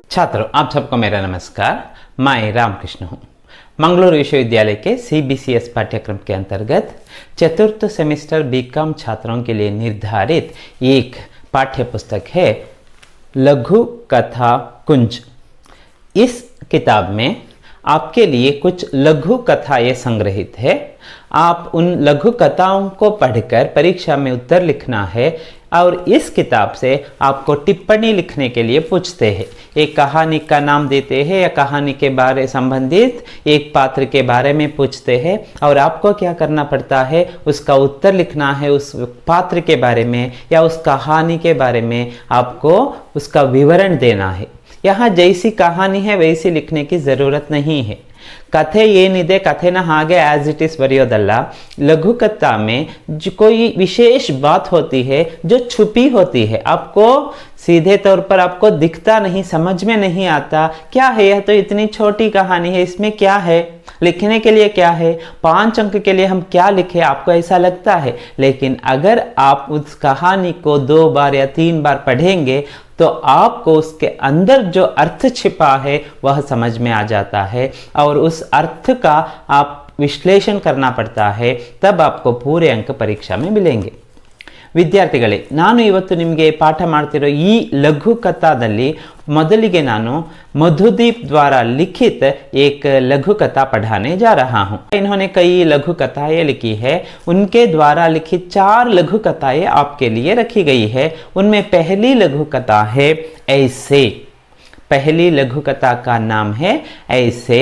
छात्रों, आप सबको मेरा नमस्कार। मैं रामकृष्ण हूँ। मंगलुरु विश्वविद्यालय के CBCS पाठ्यक्रम के अंतर्गत चतुर्थ सेमेस्टर बीकॉम छात्रों के लिए निर्धारित एक पाठ्य पुस्तक है लघु कथा कुंज। इस किताब में आपके लिए कुछ लघु कथाएं संग्रहित है। आप उन लघु कथाओं को पढ़कर परीक्षा में उत्तर लिखना है और इस किताब से आपको टिप्पणी लिखने के लिए पूछते हैं। एक कहानी का नाम देते हैं या कहानी के बारे संबंधित एक पात्र के बारे में पूछते हैं और आपको क्या करना पड़ता है, उसका उत्तर लिखना है। उस पात्र के बारे में या उस कहानी के बारे में आपको उसका विवरण देना है। यहाँ जैसी कहानी है वैसी लिखने की ज़रूरत नहीं है। कथे ಏನಿದೆ ಕಥೆನ ಹಾಗೆ एज इट इज बರೆಯೋದಲ್ಲ। लघु कथा में जो कोई विशेष बात होती है जो छुपी होती है, आपको सीधे तौर पर आपको दिखता नहीं, समझ में नहीं आता क्या है यह तो इतनी छोटी कहानी है, इसमें क्या है, लिखने के लिए क्या है, 5 अंक के लिए हम क्या लिखे, आपको ऐसा लगता है। लेकिन अगर आप उस कहानी को 2 बार या 3 बार पढ़ेंगे तो आपको उसके अंदर जो अर्थ छिपा है वह समझ में आ जाता है और उस अर्थ का आप विश्लेषण करना पड़ता है, तब आपको पूरे अंक परीक्षा में मिलेंगे। ವಿದ್ಯಾರ್ಥಿಗಳೇ, ನಾನು ಇವತ್ತು ನಿಮಗೆ ಪಾಠ ಮಾಡ್ತಿರೋ ಈ ಲಘು ಕಥಾದಲ್ಲಿ ಮೊದಲಿಗೆ ನಾನು मधुदीप द्वारा लिखित एक लघु कथा पढ़ाने जा रहा हूँ। इन्होंने कई लघु कथाएं लिखी है, उनके द्वारा लिखित 4 लघु कथाएं आपके लिए रखी गई है। उनमें पहली लघु कथा है ऐसे। पहली लघु कथा का नाम है ऐसे।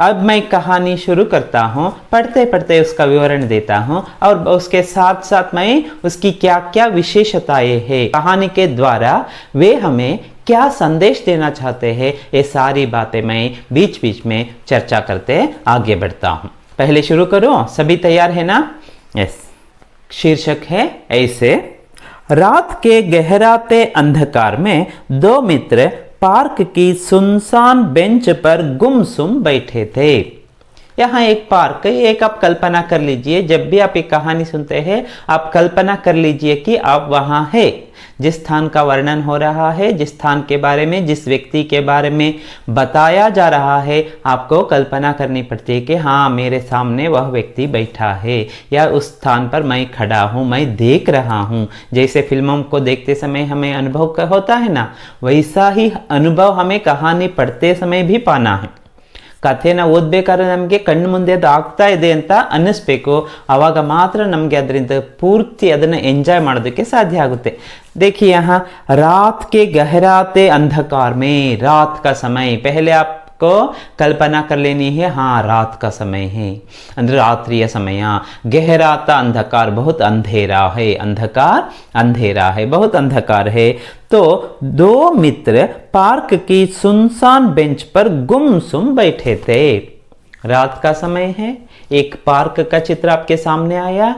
अब मैं कहानी शुरू करता हूँ, पढ़ते पढ़ते उसका विवरण देता हूँ और उसके साथ साथ मैं उसकी क्या क्या विशेषताएं हैं, कहानी के द्वारा वे हमें क्या संदेश देना चाहते हैं, ये सारी बातें मैं बीच बीच में चर्चा करते आगे बढ़ता हूँ। पहले शुरू करो, सभी तैयार है ना? यस। शीर्षक है ऐसे। रात के गहराते अंधकार में 2 मित्र पार्क की सुनसान बेंच पर गुमसुम बैठे थे। यहाँ एक पार्क, एक आप कल्पना कर लीजिए, जब भी आप एक कहानी सुनते हैं आप कल्पना कर लीजिए कि आप वहाँ है। जिस स्थान का वर्णन हो रहा है, जिस स्थान के बारे में, जिस व्यक्ति के बारे में बताया जा रहा है, आपको कल्पना करनी पड़ती है कि हाँ मेरे सामने वह व्यक्ति बैठा है या उस स्थान पर मैं खड़ा हूँ, मैं देख रहा हूँ। जैसे फिल्मों को देखते समय हमें अनुभव होता है ना, वैसा ही अनुभव हमें कहानी पढ़ते समय भी पाना है। ಕಥೆನ ಓದಬೇಕಾದ್ರೆ ನಮಗೆ ಕಣ್ಣು ಮುಂದೆ ಅದು ಆಗ್ತಾ ಇದೆ ಅಂತ ಅನ್ನಿಸ್ಬೇಕು, ಆವಾಗ ಮಾತ್ರ ನಮಗೆ ಅದರಿಂದ ಪೂರ್ತಿ ಅದನ್ನು ಎಂಜಾಯ್ ಮಾಡೋದಕ್ಕೆ ಸಾಧ್ಯ ಆಗುತ್ತೆ। देखिए यहाँ रात के गहराते अंधकार में, रात का समय, पहले आपको कल्पना कर लेनी है, हाँ रात का समय है, रात्रिय समय। गहराता अंधकार, बहुत अंधेरा है, अंधकार अंधेरा है, बहुत अंधकार है। तो 2 मित्र पार्क की सुनसान बेंच पर गुमसुम बैठे थे। रात का समय है, एक पार्क का चित्र आपके सामने आया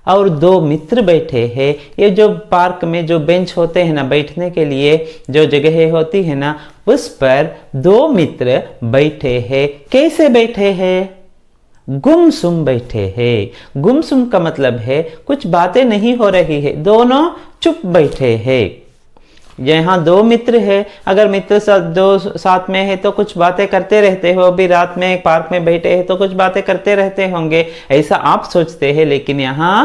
और 2 मित्र बैठे हैं। ये जो पार्क में जो बेंच होते हैं ना, बैठने के लिए जो जगह होती है ना, उस पर 2 मित्र बैठे हैं। कैसे बैठे हैं? गुमसुम बैठे हैं। गुमसुम का मतलब है कुछ बातें नहीं हो रही है, दोनों चुप बैठे हैं। यहाँ 2 मित्र है, अगर मित्र साथ में है तो कुछ बातें करते रहते हो, अभी रात में पार्क में बैठे हैं तो कुछ बातें करते रहते होंगे, ऐसा आप सोचते हैं। लेकिन यहाँ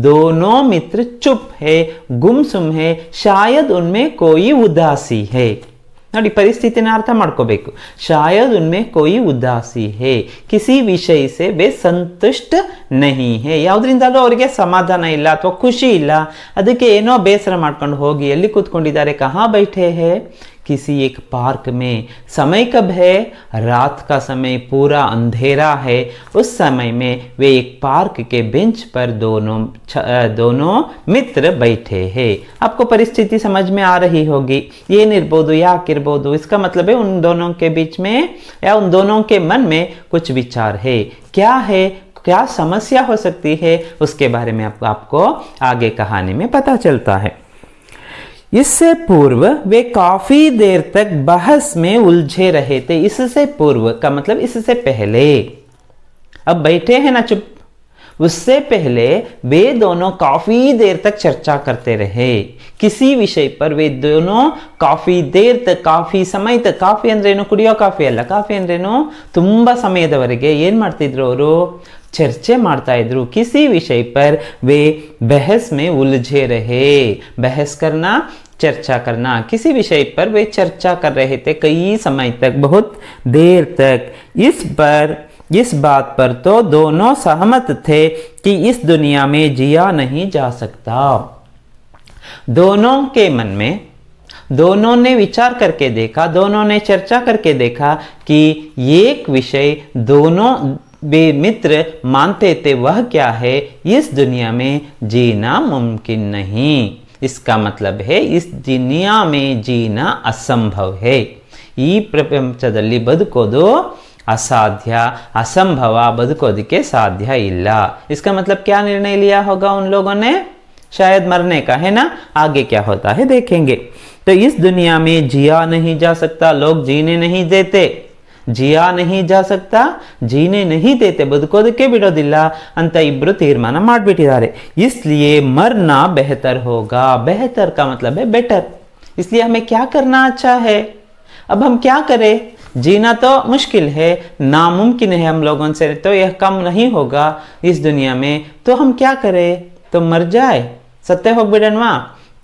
दोनों मित्र चुप है, गुमसुम है, शायद उनमें कोई उदासी है। ನೋಡಿ, ಪರಿಸ್ಥಿತಿನ ಅರ್ಥ ಮಾಡ್ಕೋಬೇಕು। शायद उनमें कोई उदासी है, किसी विषय से वे संतुष्ट नहीं है, ಯಾವುದರಿಂದಲೂ ಅವರಿಗೆ ಸಮಾಧಾನ ಇಲ್ಲ ಅಥವಾ ಖುಷಿ ಇಲ್ಲ, ಅದಕ್ಕೆ ಏನೋ ಬೇಸರ ಮಾಡ್ಕೊಂಡು ಹೋಗಿ ಎಲ್ಲಿ ಕೂತ್ಕೊಂಡಿದ್ದಾರೆ, कहाँ बैठे हैं? किसी एक पार्क में। समय कब है? रात का समय, पूरा अंधेरा है। उस समय में वे एक पार्क के बेंच पर दोनों मित्र बैठे हैं। आपको परिस्थिति समझ में आ रही होगी। ये निर्बोधु या किरबोधु, इसका मतलब है उन दोनों के बीच में या उन दोनों के मन में कुछ विचार है। क्या है, क्या समस्या हो सकती है, उसके बारे में आपको आगे कहानी में पता चलता है। इससे पूर्व वे काफी देर तक बहस में उलझे रहे थे। इससे पूर्व का मतलब इससे पहले। अब बैठे हैं ना चुप, उससे पहले वे दोनों काफी देर तक चर्चा करते रहे। किसी विषय पर वे दोनों काफी देर तक, काफी समय तक, ಕಾಫಿ ಅಂದ್ರೇನು ಕುಡಿಯೋ ಕಾಫಿ ಅಲ್ಲ, ಕಾಫಿ ಅಂದ್ರೇನು ತುಂಬಾ ಸಮಯದವರೆಗೆ ಏನ್ ಮಾಡ್ತಿದ್ರು ಅವರು, चर्चे ಮಾಡ್ತಾ ಇದ್ರು। किसी विषय पर वे बहस में उलझे रहे। बहस करना, चर्चा करना, किसी विषय पर वे चर्चा कर रहे थे कई समय तक, बहुत देर तक। इस बात पर तो दोनों सहमत थे कि इस दुनिया में जिया नहीं जा सकता। दोनों के मन में, दोनों ने विचार करके देखा, दोनों ने चर्चा करके देखा कि एक विषय दोनों वे मित्र मानते थे, वह क्या है, इस दुनिया में जीना मुमकिन नहीं। इसका मतलब है इस दुनिया में जीना असंभव है। ಈ ಪ್ರಪಂಚದಲ್ಲಿ ಬದುಕೋದು असाध्य, असंभव, बदुकोदिके साध्य इल्ला। इसका मतलब क्या निर्णय लिया होगा उन लोगों ने, शायद मरने का, है ना। आगे क्या होता है देखेंगे। तो इस दुनिया में जिया नहीं जा सकता, लोग जीने नहीं देते, जिया नहीं जा सकता, जीने नहीं देते, ಬದುಕೋದಕ್ಕೆ ಬಿಡೋದಿಲ್ಲ ಅಂತ ಇಬ್ರು ತೀರ್ಮಾನ ಮಾಡಿಬಿಟ್ಟಿದ್ದಾರೆ। इसलिए मरना बेहतर होगा। बेहतर का मतलब है बेटर। इसलिए हमें क्या करना अच्छा है। अब हम क्या करें, जीना तो मुश्किल है, नामुमकिन है हम लोगों से, तो यह कम नहीं होगा इस दुनिया में, तो हम क्या करें, तो मर जाए, सत्य हो बिडनवा।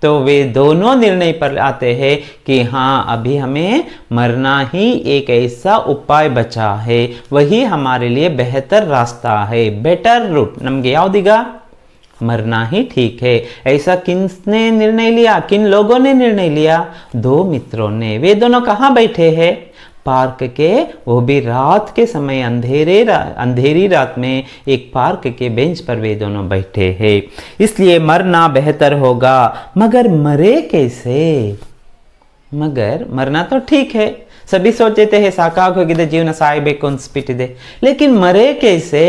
तो वे दोनों निर्णय पर आते हैं कि हाँ, अभी हमें मरना ही एक ऐसा उपाय बचा है, वही हमारे लिए बेहतर रास्ता है, बेटर रूट। नमगे यावदीगा मरना ही ठीक है। ऐसा किसने निर्णय लिया, किन लोगों ने निर्णय लिया, दो मित्रों ने। वे दोनों कहाँ बैठे हैं, पार्क के, वो भी रात के समय, अंधेरी रात में एक पार्क के बेंच पर वे दोनों बैठे हैं। इसलिए मरना बेहतर होगा। मगर मरे कैसे, मगर मरना तो ठीक है, सभी सोचते हैं साकाग होगिदे जीवन सायबेकु अन्स्बिಟ್ಟಿದೆ, लेकिन मरे कैसे।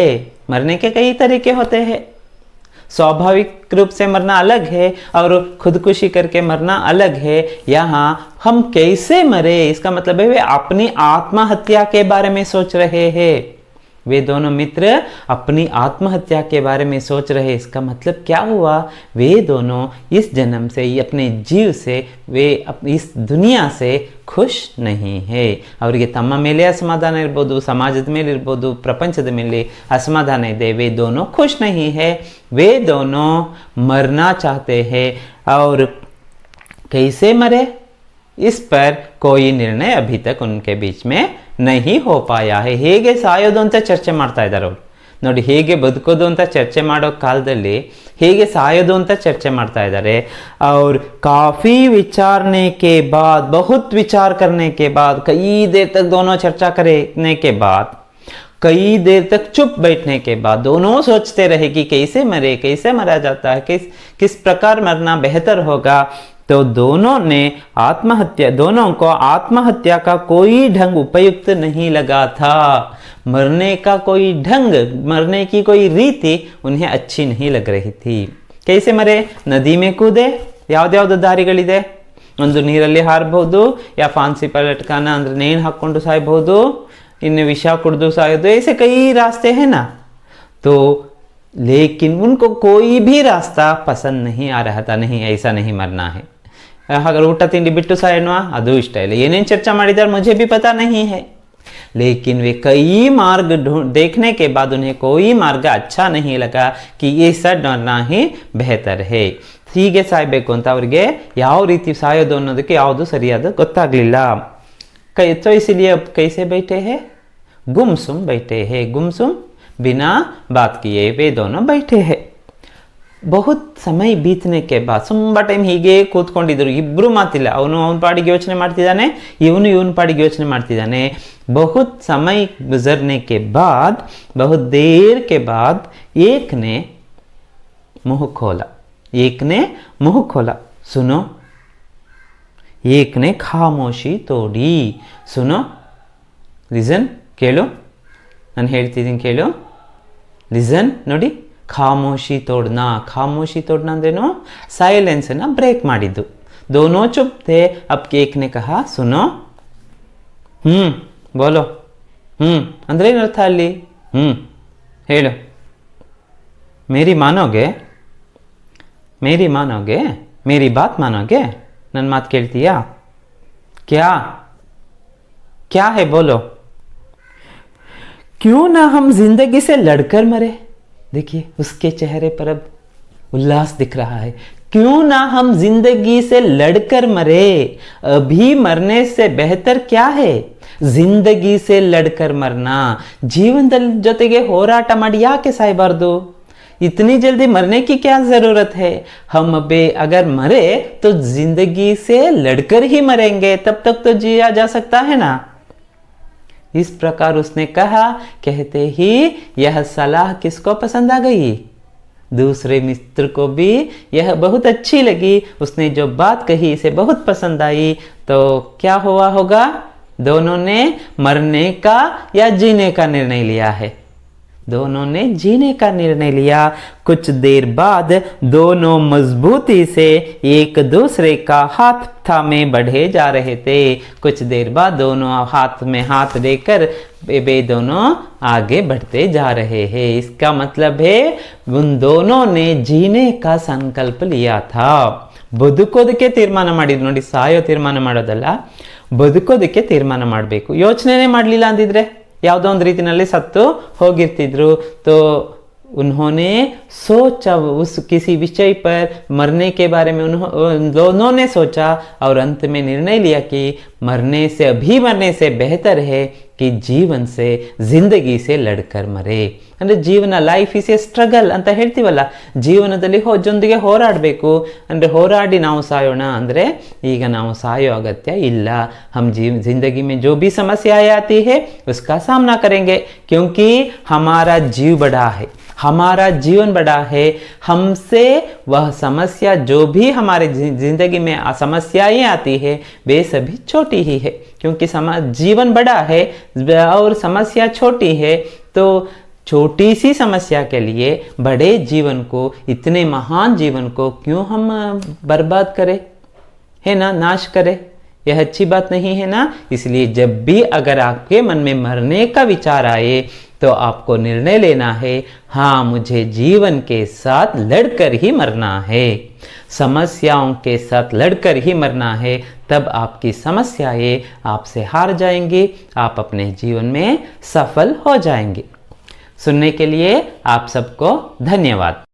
मरने के कई तरीके होते हैं। स्वाभाविक रूप से मरना अलग है और खुदकुशी करके मरना अलग है। यहाँ हम कैसे मरे, इसका मतलब है वे अपनी आत्महत्या के बारे में सोच रहे हैं। वे दोनों मित्र अपनी आत्महत्या के बारे में सोच रहे। इसका मतलब क्या हुआ, वे दोनों इस जन्म से, अपने जीव से, वे इस दुनिया से खुश नहीं है। ಅವರಿಗೆ ತಮ್ಮ ಮೇಲೆ ಅಸಮಾಧಾನ ಇರಬಹುದು, ಸಮಾಜದ ಮೇಲೆ ಇರಬಹುದು, ಪ್ರಪಂಚದ ಮೇಲೆ ಅಸಮಾಧಾನ ಇದೆ। वे दोनों खुश नहीं है, वे दोनों मरना चाहते हैं। और कैसे मरे, इस पर कोई निर्णय अभी तक उनके बीच में नहीं हो पाया है। ಹೇಗೆ ಸಾಯೋದು ಅಂತ ಚರ್ಚೆ ಮಾಡ್ತಾ ಇದ್ದಾರೆ ಅವರು ನೋಡಿ। ಹೇಗೆ ಬದುಕೋದು ಅಂತ ಚರ್ಚೆ ಮಾಡೋ ಕಾಲದಲ್ಲಿ ಹೇಗೆ ಸಾಯೋದು ಅಂತ ಚರ್ಚೆ ಮಾಡ್ತಾ ಇದ್ದಾರೆ। और काफी विचारने के बाद, बहुत विचार करने के बाद, कई देर तक दोनों चर्चा करने के बाद, कई देर तक चुप बैठने के बाद दोनों सोचते रहे कि कैसे मरे, कैसे मरा जाता है, किस प्रकार मरना बेहतर होगा। तो दोनों को आत्महत्या का कोई ढंग उपयुक्त नहीं लगा था। मरने का कोई ढंग, मरने की कोई रीति उन्हें अच्छी नहीं लग रही थी। कैसे मरे, नदी में कूदे, ಯಾವ್ದಾವ್ದು ದಾರಿಗಳಿದೆ, ಒಂದು ನೀರಲ್ಲಿ ಹಾರಬಹುದು, या फांसी पर लटकाना ಅಂದ್ರೆ ನೇಣು ಹಾಕೊಂಡು ಸಾಯಬಹುದು, ಇನ್ನು ವಿಷ ಕುಡಿದು ಸಾಯೋದು, ऐसे कई रास्ते हैं ना। तो लेकिन उनको कोई भी रास्ता पसंद नहीं आ रहा था। नहीं, ऐसा नहीं मरना है। अगर ಊಟ ತಿಂಡಿ ಬಿಟ್ಟು ಸಾಯೋಣ ಅದು ಇಷ್ಟ ಇಲ್ಲ, ಏನೇನು ಚರ್ಚೆ ಮಾಡಿದ್ದಾರೆ मुझे भी पता नहीं है। लेकिन वे कई मार्ग देखने के बाद उन्हें कोई मार्ग अच्छा नहीं लगा कि ये सब डरना ही बेहतर है। ಹೀಗೆ ಸಾಯಬೇಕು ಅಂತ ಅವರಿಗೆ ಯಾವ ರೀತಿ ಸಾಯೋದು ಅನ್ನೋದಕ್ಕೆ ಯಾವುದು ಸರಿಯಾದ ಗೊತ್ತಾಗಲಿಲ್ಲ। तो इसलिए अब कैसे बैठे हैं, गुमसुम बैठे हैं, गुमसुम बिना बात किए वे दोनों बैठे हैं। बहुत समय बीतने के बाद, ತುಂಬ ಟೈಮ್ ಹೀಗೆ ಕೂತ್ಕೊಂಡಿದ್ರು, ಇಬ್ರು ಮಾತಿಲ್ಲ। ಅವನು ಅವನ ಪಾಡಿಗೆ ಯೋಚನೆ ಮಾಡ್ತಿದ್ದಾನೆ, ಇವನು ಪಾಡಿಗೆ ಯೋಚನೆ ಮಾಡ್ತಿದ್ದಾನೆ। बहुत समय गुजरने के बाद, बहुत देर के बाद एक ने मुंह खोला, सुनो। एक ने खामोशी तोड़ी, सुनो, लिजन, ಕೇಳು, ನಾನು ಹೇಳ್ತಿದ್ದೀನಿ ಕೇಳು, ಲಿಸನ್ ನೋಡಿ। ಖಾಮೋಶಿ ತೋಡ್ನಾ ಅಂದ್ರೇನು, ಸೈಲೆನ್ಸನ್ನ ಬ್ರೇಕ್ ಮಾಡಿದ್ದು। दोनों चुप थे। अब एक ने कहा सुनो, बोलो, ಅಂದ್ರೆ ಏನರ್ಥ ಅಲ್ಲಿ, ಹೇಳು, मेरी मानोगे? मेरी मानोगे? मेरी बात मानोगे? नन मात ಕೇಳ್ತೀಯಾ? क्या क्या है बोलो? क्यों ना हम जिंदगी से लड़कर मरे? देखिए उसके चेहरे पर अब उल्लास दिख रहा है। क्यों ना हम जिंदगी से लड़कर मरे, अभी मरने से बेहतर क्या है? जिंदगी से लड़कर मरना, ಜೀವನದಲ್ಲಿ ಜೊತೆಗೆ ಹೋರಾಟ ಮಾಡಿ ಯಾಕೆ ಸಾಯಬಾರದು? इतनी जल्दी मरने की क्या जरूरत है? हम अबे अगर मरे तो जिंदगी से लड़कर ही मरेंगे, तब तक तो जिया जा सकता है ना। इस प्रकार उसने कहा। कहते ही यह सलाह किसको पसंद आ गई? दूसरे मित्र को भी यह बहुत अच्छी लगी। उसने जो बात कही इसे बहुत पसंद आई। तो क्या हुआ होगा? दोनों ने मरने का या जीने का निर्णय लिया है। दोनों ने जीने का निर्णय लिया। कुछ देर बाद दोनों मजबूती से एक दूसरे का हाथ थामे बढ़े जा रहे थे। कुछ देर बाद दोनों हाथ में हाथ लेकर वे दोनों आगे बढ़ते जा रहे हैं। इसका मतलब है उन दोनों ने जीने का संकल्प लिया था। ಬದುಕೋದಕ್ಕೆ ತೀರ್ಮಾನ ಮಾಡಿದ್ರು ನೋಡಿ, ಸಾಯೋ ತೀರ್ಮಾನ ಮಾಡೋದಲ್ಲ, ಬದುಕೋದಕ್ಕೆ ತೀರ್ಮಾನ ಮಾಡಬೇಕು. ಯೋಚನೆನೇ ಮಾಡಲಿಲ್ಲ ಅಂದಿದ್ರೆ ಯಾವುದೋ ಒಂದು ರೀತಿಯಲ್ಲಿ ಸತ್ತು ಹೋಗಿರ್ತಿದ್ರು. तो उन्होंने सोचा उस किसी विषय पर मरने के बारे में दोनों ने सोचा और अंत में निर्णय लिया कि मरने से अभी मरने से बेहतर है कि जीवन से जिंदगी से लड़कर मरे. ಅಂದರೆ ಜೀವನ ಲೈಫ್ ಇಸ್ ಎ ಸ್ಟ್ರಗಲ್ ಅಂತ ಹೇಳ್ತೀವಲ್ಲ, ಜೀವನದಲ್ಲಿ ಜೊಂದಿಗೆ ಹೋರಾಡಬೇಕು. ಅಂದರೆ ಹೋರಾಡಿ ನಾವು ಸಾಯೋಣ ಅಂದರೆ ಈಗ ನಾವು ಸಾಯೋ ಅಗತ್ಯ ಇಲ್ಲ. हम जिंदगी में जो भी समस्याएं आती है उसका सामना करेंगे, क्योंकि हमारा जीव बड़ा है, हमारा जीवन बड़ा है. हमसे वह समस्या जो भी हमारे जिंदगी में समस्याएं आती है वे सभी छोटी ही है, क्योंकि जीवन बड़ा है और समस्या छोटी है. तो छोटी सी समस्या के लिए बड़े जीवन को, इतने महान जीवन को क्यों हम बर्बाद करें, है ना, नाश करें? यह अच्छी बात नहीं है ना. इसलिए जब भी अगर आपके मन में मरने का विचार आए तो आपको निर्णय लेना है, हाँ मुझे जीवन के साथ लड़कर ही मरना है, समस्याओं के साथ लड़कर ही मरना है. तब आपकी समस्याएं आपसे हार जाएंगी, आप अपने जीवन में सफल हो जाएंगे. सुनने के लिए आप सबको धन्यवाद.